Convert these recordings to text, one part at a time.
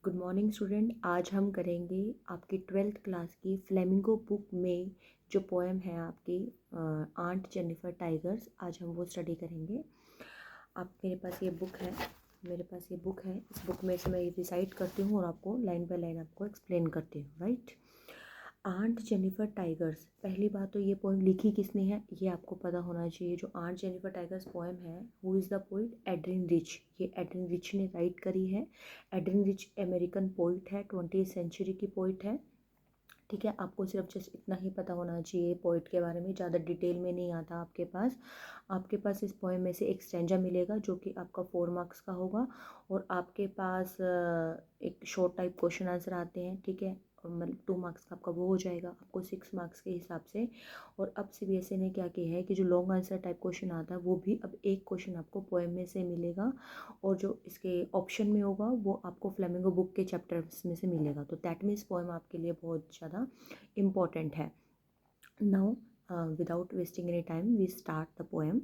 Good morning student. आज हम करेंगे आपकी 12th क्लास की फ्लेमिंगो बुक में जो पोएम है आपकी आंट जेनिफर टाइगर्स, आज हम वो स्टडी करेंगे। आप मेरे पास ये बुक है, इस बुक में से मैं ये रिसाइट करती हूँ और आपको लाइन बाय लाइन आपको एक्सप्लेन करती हूँ, राइट। आंट जेनिफर टाइगर्स, पहली बात तो ये पोएम लिखी किसने है ये आपको पता होना चाहिए। जो आंट जेनिफर टाइगर्स पोएम है, who is the poet? Adrian rich. ये एड्रिन रिच ने राइट करी है। एड्रिन रिच अमेरिकन पोइट है, 20th सेंचुरी की पोइट है। ठीक है, आपको सिर्फ जस्ट इतना ही पता होना चाहिए पोइट के बारे में, ज़्यादा डिटेल में नहीं आता आपके पास इस पोएम में से एक स्टैंजा मिलेगा जो कि आपका 4 मार्क्स का होगा, और आपके पास एक शॉर्ट टाइप क्वेश्चन आंसर आते हैं, ठीक है, और मतलब 2 मार्क्स का आपका वो हो जाएगा आपको 6 मार्क्स के हिसाब से। और अब सीबीएसई ने क्या किया है कि जो लॉन्ग आंसर टाइप क्वेश्चन आता है वो भी अब एक क्वेश्चन आपको पोएम में से मिलेगा, और जो इसके ऑप्शन में होगा वो आपको फ्लेमिंगो बुक के चैप्टर्स में से मिलेगा। तो दैट मीन्स पोएम आपके लिए बहुत ज़्यादा इम्पॉर्टेंट है। Now without wasting any time, we start the poem.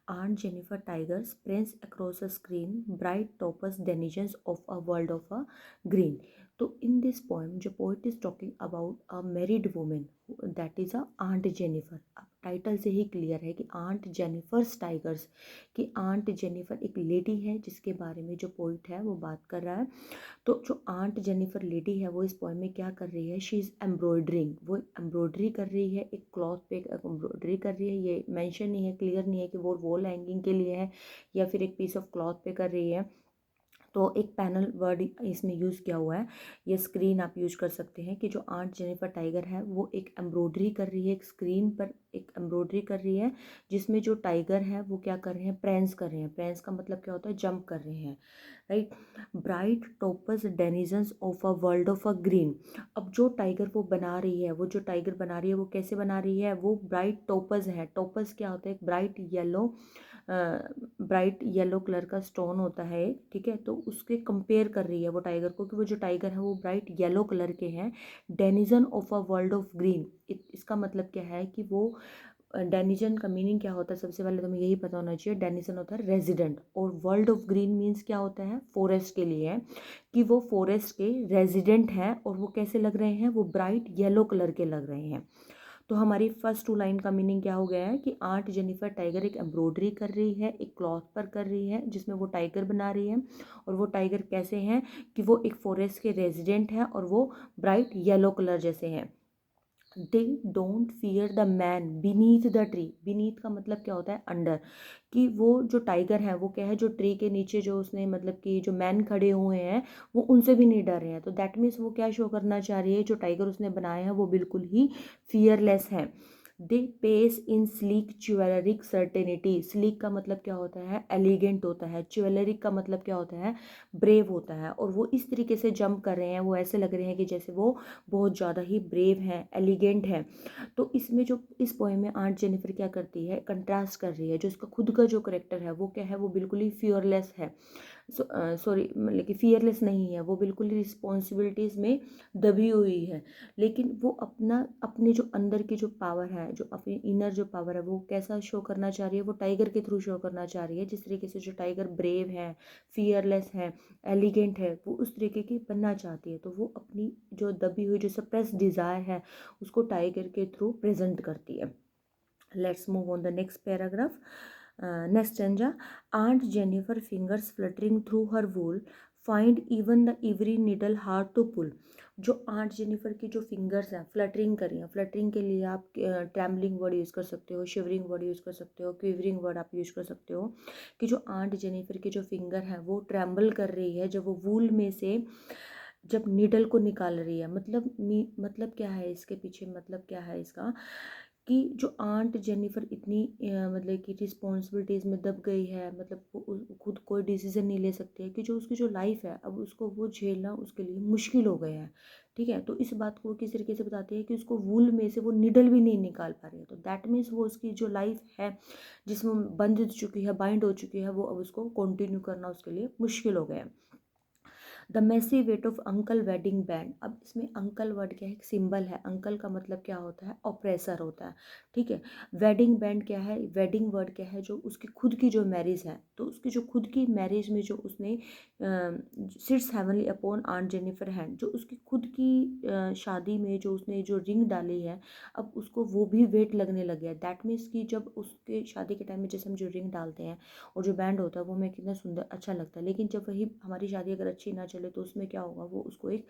Aunt Jennifer Tigers sprints across a screen, bright toppers denizens of a world of a green. तो इन दिस पोएम जो poet is talking about a married women, that is a Aunt Jennifer. अब title से ही clear है कि Aunt Jennifer's tigers, कि Aunt Jennifer एक lady है जिसके बारे में जो पोइट है वो बात कर रहा है। तो जो आंट जेनिफर लेडी है वो इस पोएम में क्या कर रही है? शी इज़ एम्ब्रॉयडरिंग, वो एम्ब्रॉयडरी कर रही है, एक क्लॉथ पे एम्ब्रॉयडरी कर रही है। ये मेंशन नहीं है, क्लियर नहीं है कि वो वॉल हैंगिंग के लिए है या फिर एक पीस ऑफ क्लॉथ पे कर रही है। तो एक पैनल वर्ड इसमें यूज़ किया हुआ है, ये स्क्रीन आप यूज कर सकते हैं कि जो आंट जेनिफर टाइगर है वो एक एम्ब्रॉयडरी कर रही है, एक स्क्रीन पर एक एम्ब्रॉयडरी कर रही है, जिसमें जो टाइगर है वो क्या कर रहे हैं? प्रेंस कर रहे हैं। प्रेंस का मतलब क्या होता है? जंप कर रहे हैं, right. Bright toppers denizens of a world of a green. अब जो टाइगर वो बना रही है, वो कैसे बना रही है? वो ब्राइट टॉपर्स है। टॉपर्स क्या होता है? एक ब्राइट येलो कलर का स्टोन होता है, ठीक है। तो उसके कंपेयर कर रही है वो टाइगर को कि वो जो टाइगर है वो ब्राइट येलो कलर के हैं। Denizen of a world of green, इसका मतलब क्या है कि वो डेनिजन का मीनिंग क्या होता है? सबसे पहले तो हमें यही पता होना चाहिए, डेनिजन होता है रेजिडेंट, और वर्ल्ड ऑफ ग्रीन मीन्स क्या होता है? फॉरेस्ट के लिए है, कि वो फॉरेस्ट के रेजिडेंट हैं। और वो कैसे लग रहे हैं? वो ब्राइट येलो कलर के लग रहे हैं। तो हमारी फर्स्ट 2 लाइन का मीनिंग क्या हो गया है कि आंट जेनिफर टाइगर एक एम्ब्रॉयडरी कर रही है, एक क्लॉथ पर कर रही है जिसमें वो टाइगर बना रही है। और वो टाइगर कैसे हैं? कि वो एक फॉरेस्ट के रेजिडेंट हैं और वो ब्राइट येलो कलर जैसे हैं। They don't fear the man beneath the tree. Beneath का मतलब क्या होता है? अंडर। कि वो जो टाइगर है वो क्या है? जो ट्री के नीचे जो उसने मतलब कि जो मैन खड़े हुए हैं वो उनसे भी नहीं डर रहे हैं। तो दैट मीन्स वो क्या शो करना चाह रही है? जो टाइगर उसने बनाए हैं वो बिल्कुल ही फियरलेस हैं। They pace in sleek chivalric certainty. Sleek का मतलब क्या होता है? एलिगेंट होता है। ज्वेलरिक का मतलब क्या होता है? ब्रेव होता है। और वो इस तरीके से जंप कर रहे हैं, वो ऐसे लग रहे हैं कि जैसे वो बहुत ज़्यादा ही ब्रेव हैं, एलिगेंट हैं। तो इसमें जो इस पोएम में आंट जेनिफर क्या करती है? कंट्रास्ट कर रही है। जो इसका खुद का जो करेक्टर है वो क्या है? वो बिल्कुल ही फियरलेस है। सॉरी, मतलब कि फियरलेस नहीं है, वो बिल्कुल ही रिस्पॉन्सिबिलिटीज़ में दबी हुई है। लेकिन वो अपने जो अंदर की जो पावर है, जो अपनी इनर जो पावर है, वो कैसा शो करना चाह रही है? वो टाइगर के थ्रू शो करना चाह रही है। जिस तरीके से जो टाइगर ब्रेव है, फियरलेस है, एलिगेंट है, वो उस तरीके की बनना चाहती है। तो वो अपनी जो दबी हुई जो सप्रेस डिज़ायर है उसको टाइगर के थ्रू प्रेजेंट करती है। Let's move on the next paragraph. Next stanza. Aunt Jennifer fingers fluttering through her wool find even the every needle hard to pull. जो आंट जेनिफर की जो फिंगर्स हैं fluttering कर रही हैं, फ्लटरिंग के लिए आप ट्रैम्बलिंग वर्ड यूज़ कर सकते हो, शिवरिंग वर्ड यूज़ कर सकते हो, क्विवरिंग वर्ड आप यूज़ कर सकते हो। कि जो आंट जेनिफर की जो फिंगर है वो ट्रैम्बल कर रही है जब वो वूल में से जब नीडल को निकाल रही है। मतलब क्या है इसके पीछे? मतलब क्या है इसका? कि जो आंट जेनिफर इतनी मतलब कि रिस्पॉन्सिबिलिटीज़ में दब गई है, मतलब वो खुद कोई डिसीजन नहीं ले सकती है, कि जो उसकी जो लाइफ है अब उसको वो झेलना उसके लिए मुश्किल हो गया है, ठीक है। तो इस बात को वो किस तरीके से बताती है कि उसको वूल में से वो निडल भी नहीं निकाल पा रही है। तो दैट मीन्स वो उसकी जो लाइफ है जिसमें बंध चुकी है, बाइंड हो चुकी है, वो अब उसको कंटिन्यू करना उसके लिए मुश्किल हो गया है। The massive weight of uncle wedding band. अब इसमें अंकल वर्ड क्या है, एक सिंबल है। अंकल का मतलब क्या होता है, ऑप्रेसर होता है, ठीक है। वेडिंग बैंड क्या है, वेडिंग वर्ड क्या है, जो उसकी खुद की जो मैरिज है, तो उसकी जो खुद की मैरिज में जो उसने sits heavily upon Aunt Jennifer hand, जो उसकी खुद की शादी में जो उसने जो रिंग डाली है, अब उसको वो भी वेट लगने लग गया। दैट मीन्स कि जब उसके शादी के टाइम में जैसे हम जो रिंग डालते हैं और जो बैंड होता है वो हमें कितना सुंदर अच्छा लगता है, लेकिन जब वही हमारी शादी अगर अच्छी ना चले तो उसमें क्या होगा, वो उसको एक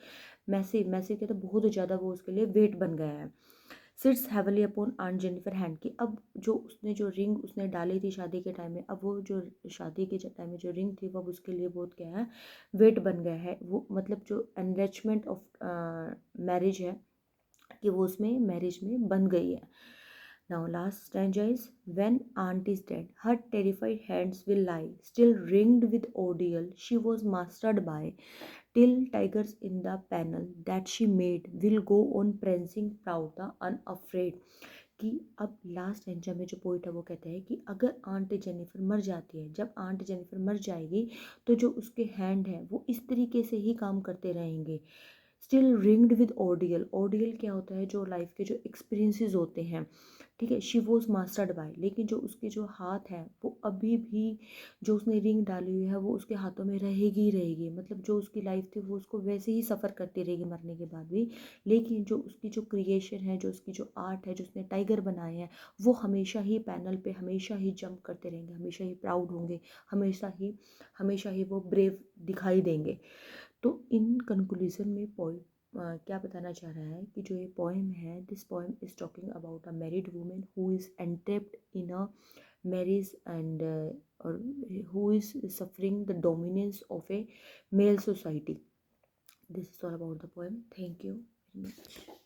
मैसिव मैसिव कहते हैं, बहुत ज़्यादा वो उसके लिए वेट बन गया है। Sits heavily upon Aunt Jennifer hand की, अब जो उसने जो रिंग उसने डाली थी शादी के टाइम में, अब वो जो शादी के टाइम में जो रिंग थी वो अब उसके लिए बहुत क्या है, वेट बन गया है। वो मतलब जो एनरिचमेंट ऑफ मैरिज है कि वो उसमें मैरिज में बन गई है। Now last stanza is, when aunt is dead, her terrified hands will lie, still ringed with ordeal she was mastered by, till tigers in the panel that she made will go on prancing proud the unafraid। कि अब last एंजर में जो poet है वो कहते हैं कि अगर आंट जेनिफर मर जाती है, जब आंट जेनिफर मर जाएगी तो जो उसके हैंड हैं वो इस तरीके से ही काम करते रहेंगे, still ringed with ordeal. Ordeal क्या होता है, जो लाइफ के जो एक्सपीरियंसेस होते हैं, ठीक है। शी वॉज मास्टर्ड बाय, लेकिन जो उसके जो हाथ हैं वो अभी भी, जो उसने रिंग डाली हुई है वो उसके हाथों में रहेगी ही रहेगी। मतलब जो उसकी लाइफ थी वो उसको वैसे ही सफ़र करती रहेगी मरने के बाद भी, लेकिन जो उसकी जो क्रिएशन है, जो उसकी जो आर्ट है, जो उसने टाइगर बनाए हैं, वो हमेशा ही पैनल पे हमेशा ही जंप करते रहेंगे, हमेशा ही प्राउड होंगे, हमेशा ही वो ब्रेव दिखाई देंगे। तो इन कंक्लूजन में क्या बताना चाह रहा है कि जो ये पोएम है, this poem is talking about a married women who is entrapped in a marriage and और who is suffering the dominance of a male society. This is all about the poem. Thank you very much.